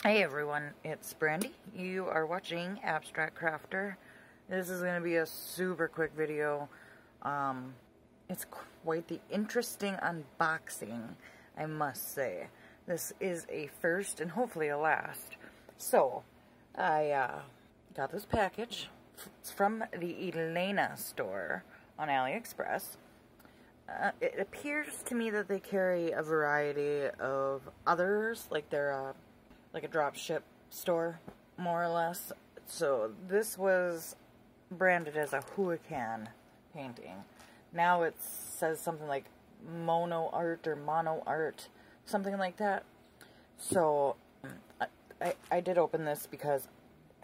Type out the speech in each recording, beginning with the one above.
Hey everyone, it's Brandy. You are watching AbstractCrafter. This is going to be a super quick video. It's quite the interesting unboxing, I must say. This is a first and hopefully a last. So, I got this package. It's from the Elena store on AliExpress. It appears to me that they carry a variety of others, like they're like a drop ship store, more or less. So this was branded as a Huracan painting. Now it says something like mono art or mono art, something like that. So I did open this because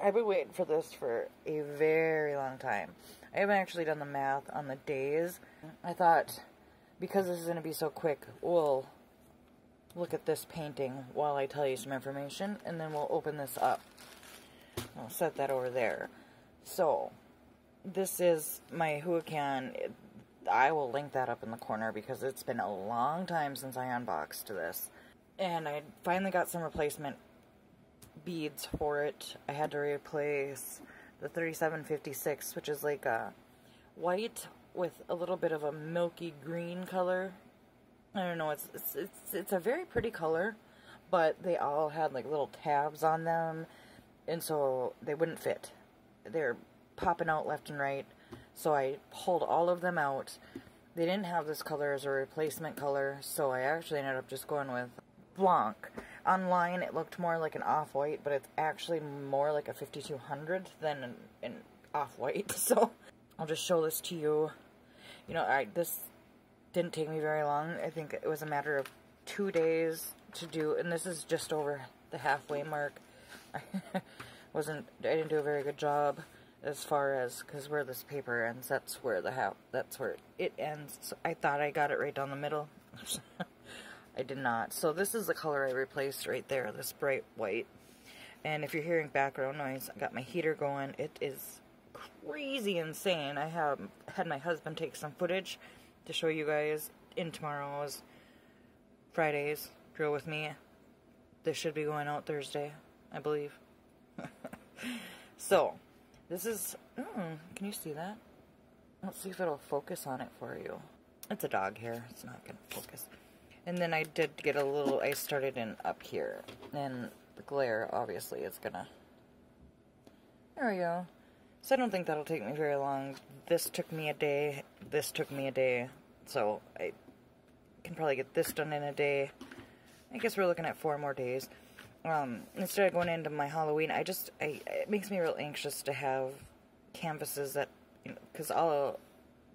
I've been waiting for this for a very long time. I haven't actually done the math on the days. I thought, because this is going to be so quick, we'll look at this painting while I tell you some information, and then we'll open this up. I'll set that over there. So, this is my Huracan. I will link that up in the corner because it's been a long time since I unboxed this. And I finally got some replacement beads for it. I had to replace the 3756, which is like a white with a little bit of a milky green color. I don't know, it's a very pretty color, but they all had like little tabs on them, and so they wouldn't fit. They're popping out left and right, so I pulled all of them out. They didn't have this color as a replacement color, so I actually ended up just going with Blanc. Online it looked more like an off-white, but it's actually more like a 5200 than an off-white, so I'll just show this to you. You know, this didn't take me very long. I think it was a matter of 2 days to do, and this is just over the halfway mark. I didn't do a very good job as far as, because where this paper ends, that's where it ends. So I thought I got it right down the middle. I did not. So this is the color I replaced right there, this bright white. And if you're hearing background noise, I got my heater going. It is crazy insane. I had my husband take some footage to show you guys in tomorrow's Friday's Drill With Me. This should be going out Thursday, I believe. So, this is... can you see that? Let's see if it'll focus on it for you. It's a dog hair. It's not going to focus. And then I did get a little... I started in up here. And the glare, obviously, is going to... There we go. So I don't think that'll take me very long. This took me a day. This took me a day. So I can probably get this done in a day. I guess we're looking at 4 more days. Instead of going into my Halloween, it makes me real anxious to have canvases that, you know, because all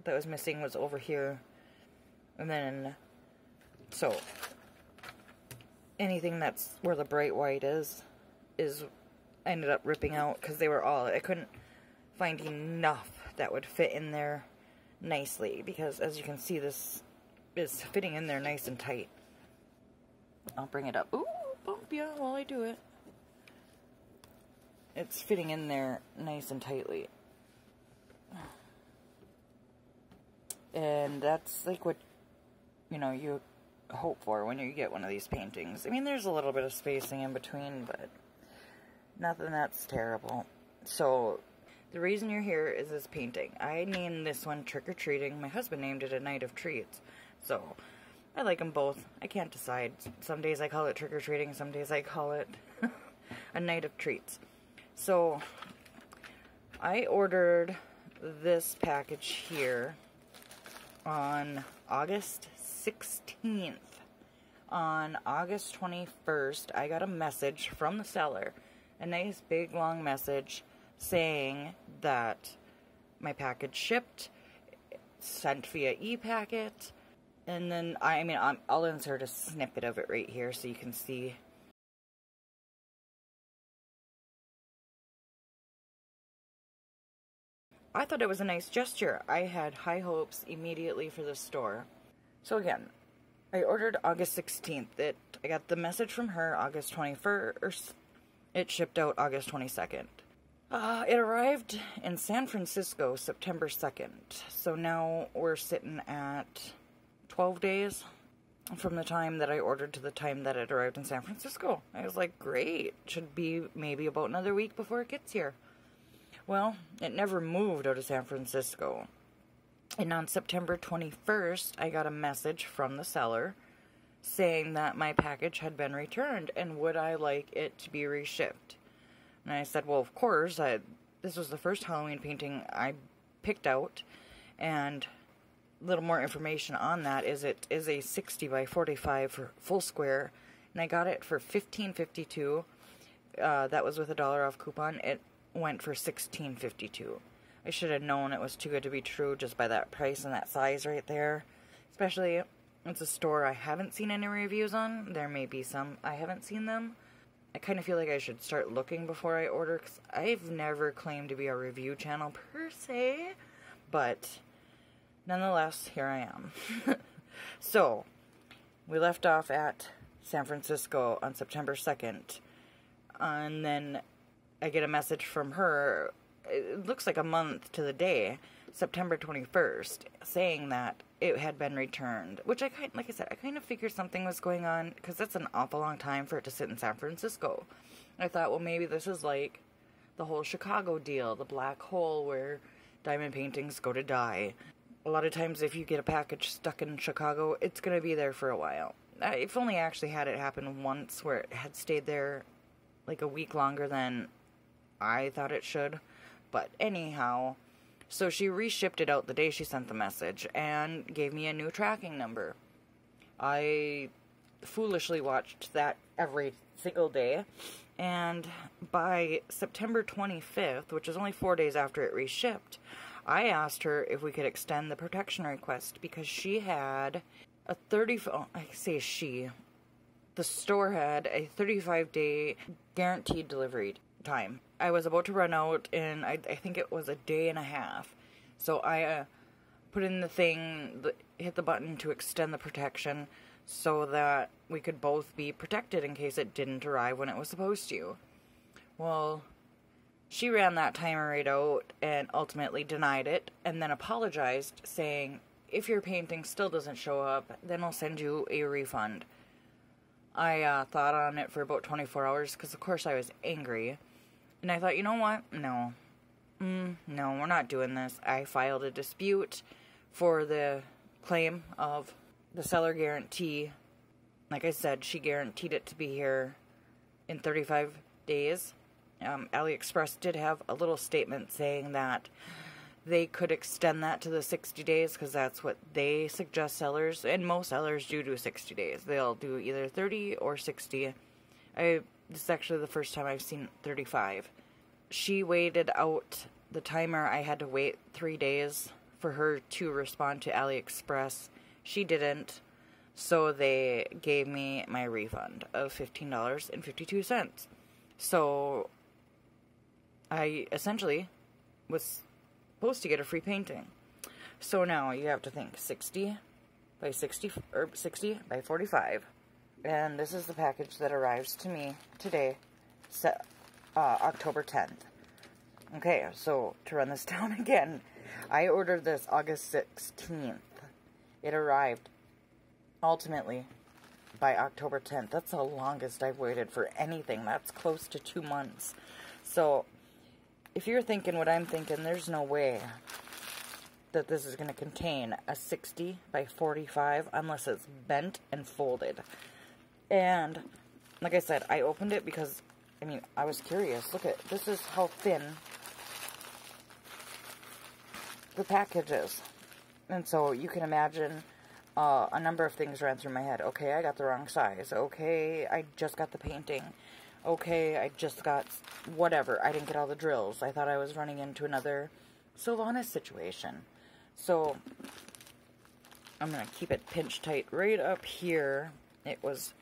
that was missing was over here. And then, so, anything that's where the bright white is I ended up ripping out because they were all, I couldn't find enough that would fit in there nicely, because as you can see, this is fitting in there nice and tight. I'll bring it up. Ooh, bump ya while I do it. It's fitting in there nice and tightly. And that's like what, you know, you hope for when you get one of these paintings. I mean, there's a little bit of spacing in between, but nothing that's terrible. So the reason you're here is this painting. I named this one Trick or Treating. My husband named it A Night of Treats. So, I like them both. I can't decide. Some days I call it Trick or Treating, some days I call it A Night of Treats. So, I ordered this package here on August 16th. On August 21st, I got a message from the seller. A nice big long message saying that my package shipped, sent via e-packet, and then, I'll insert a snippet of it right here so you can see. I thought it was a nice gesture. I had high hopes immediately for this store. So again, I ordered August 16th. I got the message from her August 21st. It shipped out August 22nd. It arrived in San Francisco September 2nd, so now we're sitting at 12 days. from the time that I ordered to the time that it arrived in San Francisco. I was like, great. Should be maybe about another week before it gets here. Well, it never moved out of San Francisco. And on September 21st, I got a message from the seller saying that my package had been returned and would I like it to be reshipped. And I said, well, of course. This was the first Halloween painting I picked out, and a little more information on that is it is a 60 by 45 for full square, and I got it for $15.52. That was with a $1 off coupon. It went for $16.52. I should have known it was too good to be true just by that price and that size right there. Especially, it's a store I haven't seen any reviews on. There may be some. I haven't seen them. I kind of feel like I should start looking before I order, because I've never claimed to be a review channel per se. But nonetheless, here I am. So, we left off at San Francisco on September 2nd. And then I get a message from her, it looks like a month to the day, September 21st, saying that it had been returned. Which like I said, I kind of figured something was going on, because that's an awful long time for it to sit in San Francisco. I thought, well, maybe this is like the whole Chicago deal, the black hole where diamond paintings go to die. A lot of times if you get a package stuck in Chicago, it's going to be there for a while. I've only actually had it happen once where it had stayed there like a week longer than I thought it should. But anyhow, so she reshipped it out the day she sent the message and gave me a new tracking number. I foolishly watched that every single day. And by September 25th, which is only 4 days after it reshipped, I asked her if we could extend the protection request, because she had a the store had a 35-day guaranteed delivery time. I was about to run out in, I think it was a day and a half. So I put in the thing, hit the button to extend the protection so that we could both be protected in case it didn't arrive when it was supposed to. Well, she ran that timer right out and ultimately denied it, and then apologized, saying, if your painting still doesn't show up, then I'll send you a refund. I thought on it for about 24 hours, because of course I was angry. And I thought, you know what? No, we're not doing this. I filed a dispute for the claim of the seller guarantee. Like I said, she guaranteed it to be here in 35 days. AliExpress did have a little statement saying that they could extend that to the 60 days, because that's what they suggest sellers, and most sellers do 60 days. They'll do either 30 or 60. This is actually the first time I've seen 35. She waited out the timer. I had to wait 3 days for her to respond to AliExpress. She didn't, so they gave me my refund of $15.52. So I essentially was supposed to get a free painting. So now you have to think 60 by 60 or 60 by 45. And this is the package that arrives to me today, October 10th. Okay, so to run this down again, I ordered this August 16th. It arrived ultimately by October 10th. That's the longest I've waited for anything. That's close to 2 months. So if you're thinking what I'm thinking, there's no way that this is going to contain a 60 by 45 unless it's bent and folded. And like I said, I opened it because, I was curious. Look at, this is how thin the package is. And so you can imagine a number of things ran through my head. Okay, I got the wrong size. Okay, I just got the painting. Okay, I just got whatever. I didn't get all the drills. I thought I was running into another Sylvanas situation. So I'm going to keep it pinched tight right up here. It was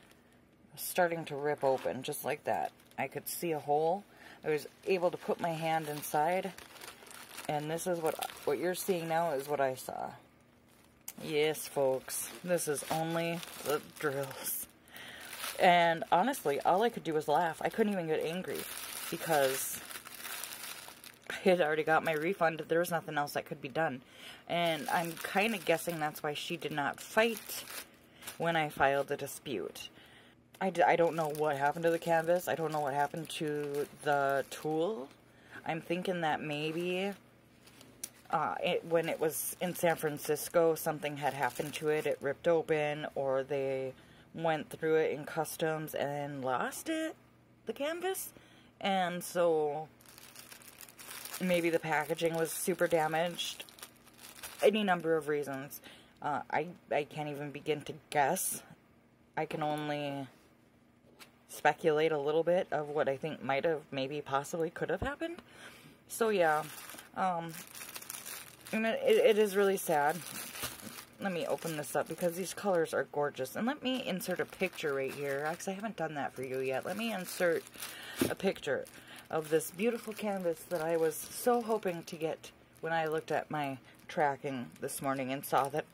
starting to rip open just like that. I could see a hole. I was able to put my hand inside, and this is what you're seeing now is what I saw. Yes, folks, this is only the drills. And honestly, all I could do was laugh. I couldn't even get angry because I had already got my refund. There was nothing else that could be done. And I'm kind of guessing that's why she did not fight when I filed the dispute. I don't know what happened to the canvas. I don't know what happened to the tool. I'm thinking that maybe when it was in San Francisco, something had happened to it. It ripped open, or they went through it in customs and lost it, the canvas. And so maybe the packaging was super damaged. Any number of reasons. I can't even begin to guess. I can only speculate a little bit of what I think might have, maybe, possibly could have happened. So yeah, it is really sad. Let me open this up because these colors are gorgeous. And let me insert a picture right here, because I haven't done that for you yet. Let me insert a picture of this beautiful canvas that I was so hoping to get when I looked at my tracking this morning and saw that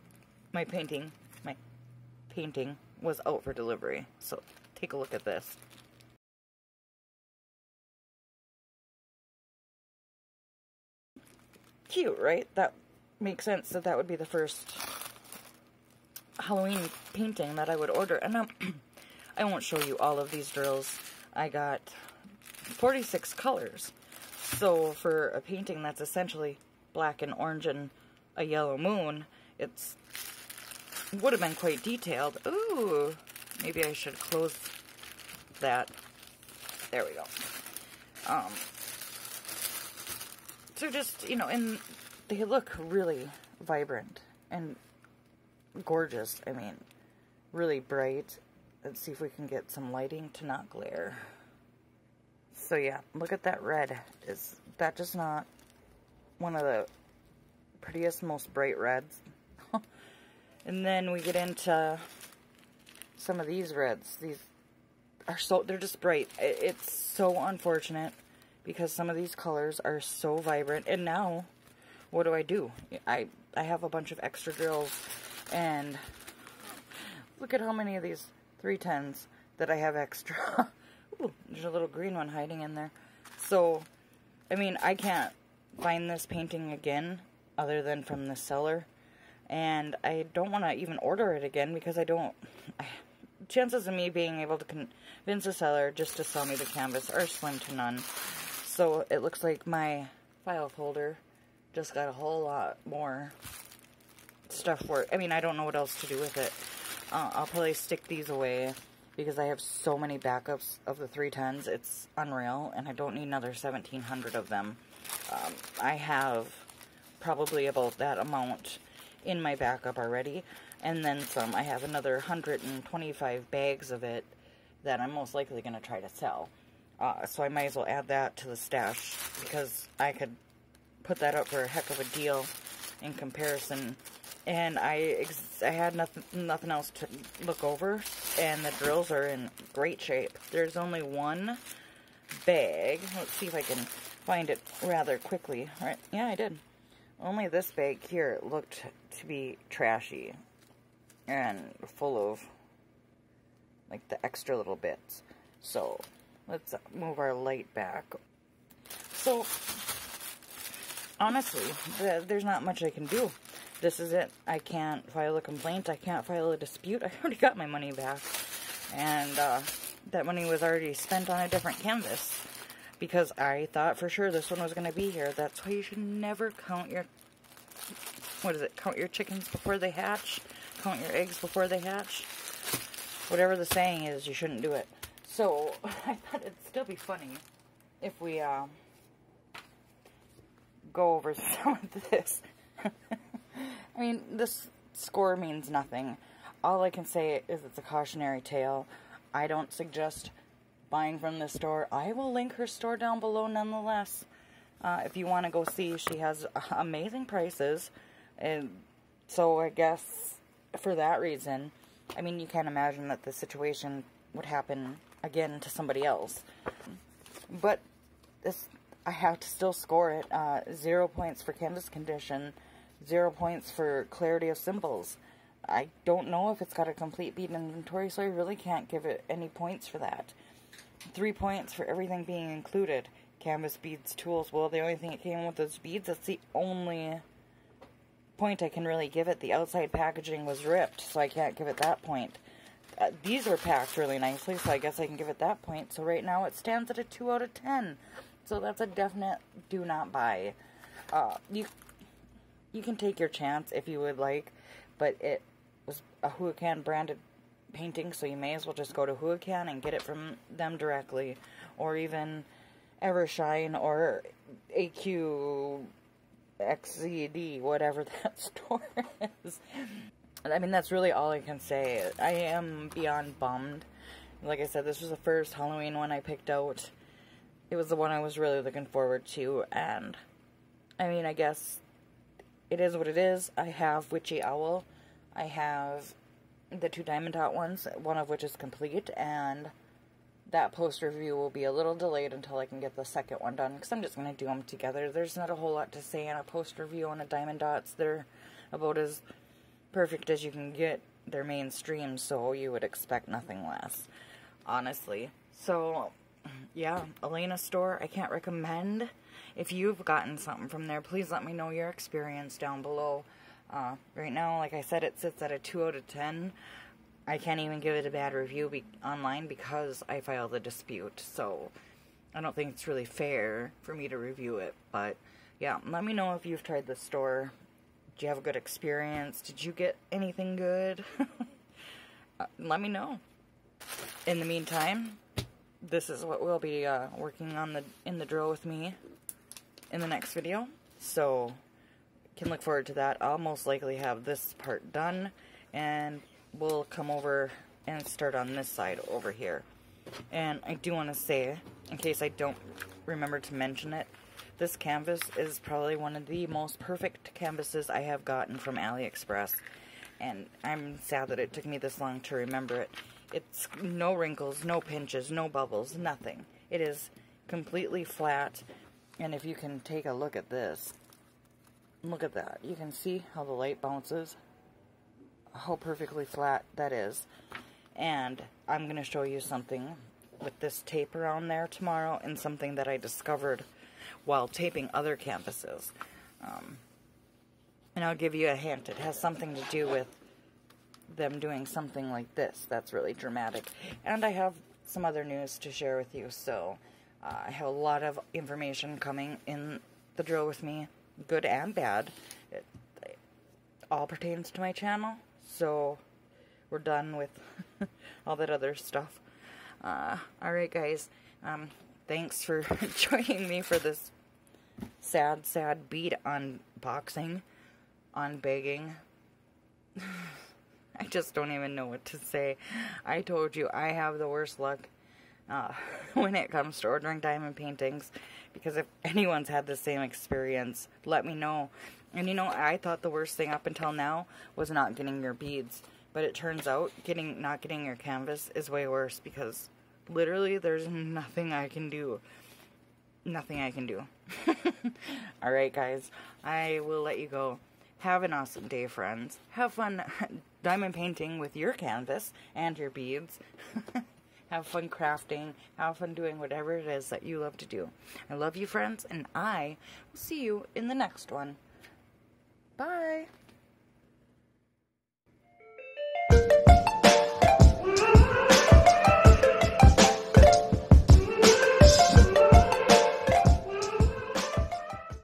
my painting was out for delivery. So take a look at this. Cute, right? That makes sense that that would be the first Halloween painting that I would order. And I won't show you all of these drills. I got 46 colors. So for a painting that's essentially black and orange and a yellow moon, it's would have been quite detailed. Ooh, maybe I should close that. There we go. So just, you know, and they look really vibrant and gorgeous. I mean, really bright. Let's see if we can get some lighting to not glare. So yeah, look at that red. Is that just not one of the prettiest, most bright reds? And then we get into some of these reds. These are they're just bright. It's so unfortunate because some of these colors are so vibrant. And now, what do? I have a bunch of extra drills, and look at how many of these 310s that I have extra. Ooh, there's a little green one hiding in there. So, I mean, I can't find this painting again other than from the seller. And I don't want to even order it again because chances of me being able to convince the seller just to sell me the canvas are slim to none. So it looks like my file folder just got a whole lot more stuff for it. I mean, I don't know what else to do with it. I'll probably stick these away because I have so many backups of the 310s. It's unreal, and I don't need another 1,700 of them. I have probably about that amount in my backup already, and then some. I have another 125 bags of it that I'm most likely going to try to sell. So I might as well add that to the stash because I could put that up for a heck of a deal in comparison. And I had nothing else to look over, and the drills are in great shape. There's only one bag. Let's see if I can find it rather quickly. All right, yeah, I did. Only this bag here looked to be trashy and full of like the extra little bits. So let's move our light back. So honestly, there's not much I can do. This is it. I can't file a complaint. I can't file a dispute. I already got my money back. And that money was already spent on a different canvas. Because I thought for sure this one was going to be here. That's why you should never count your... What is it? Count your chickens before they hatch? Count your eggs before they hatch? Whatever the saying is, you shouldn't do it. So, I thought it'd still be funny if we go over some of this. I mean, this score means nothing. All I can say is it's a cautionary tale. I don't suggest buying from this store. I will link her store down below nonetheless. If you want to go see, she has amazing prices. And so I guess for that reason, I mean, you can't imagine that the situation would happen again to somebody else. But this, I have to still score it. 0 points for canvas condition. 0 points for clarity of symbols. I don't know if it's got a complete bead inventory, so I really can't give it any points for that. 3 points for everything being included. Canvas, beads, tools. Well, the only thing that came with those beads, that's the only point I can really give it. The outside packaging was ripped, so I can't give it that point. These are packed really nicely, so I guess I can give it that point. So right now it stands at a 2 out of 10. So that's a definite do not buy. You can take your chance if you would like, but it was a Huacan branded painting, so you may as well just go to Huacan and get it from them directly, or even Evershine or AQXZD, whatever that store is. I mean, that's really all I can say. I am beyond bummed. Like I said, this was the first Halloween one I picked out. It was the one I was really looking forward to, and I mean, I guess it is what it is. I have Witchy Owl. I have the 2 diamond dot ones, one of which is complete, and that post review will be a little delayed until I can get the second one done, because I'm just going to do them together. There's not a whole lot to say in a post review on a diamond dots. They're about as perfect as you can get. They're mainstream, so you would expect nothing less, honestly. So yeah, Elena store, I can't recommend. If you've gotten something from there, please let me know your experience down below. Right now, like I said, it sits at a 2 out of 10. I can't even give it a bad review online because I filed a dispute, so I don't think it's really fair for me to review it. But yeah, let me know if you've tried this store. Did you have a good experience? Did you get anything good? Let me know. In the meantime, this is what we'll be working on in the drill with me in the next video, so can look forward to that. I'll most likely have this part done, and we'll come over and start on this side over here. And I do want to say, in case I don't remember to mention it, this canvas is probably one of the most perfect canvases I have gotten from AliExpress, and I'm sad that it took me this long to remember it. It's no wrinkles, no pinches, no bubbles, nothing. It is completely flat, and if you can take a look at this, look at that. You can see how the light bounces, how perfectly flat that is. And I'm going to show you something with this tape around there tomorrow, and something that I discovered while taping other canvases. And I'll give you a hint. It has something to do with them doing something like this. That's really dramatic. And I have some other news to share with you, so I have a lot of information coming in the drill with me, good and bad. It all pertains to my channel, so we're done with all that other stuff. Alright guys, thanks for joining me for this sad, sad beat unboxing, unbagging. I just don't even know what to say. I told you, I have the worst luck when it comes to ordering diamond paintings, because if anyone's had the same experience, let me know. And you know, I thought the worst thing up until now was not getting your beads, but it turns out not getting your canvas is way worse, because literally there's nothing I can do. Nothing I can do. Alright guys, I will let you go. Have an awesome day, friends. Have fun diamond painting with your canvas and your beads. Have fun crafting. Have fun doing whatever it is that you love to do. I love you, friends, and I will see you in the next one. Bye.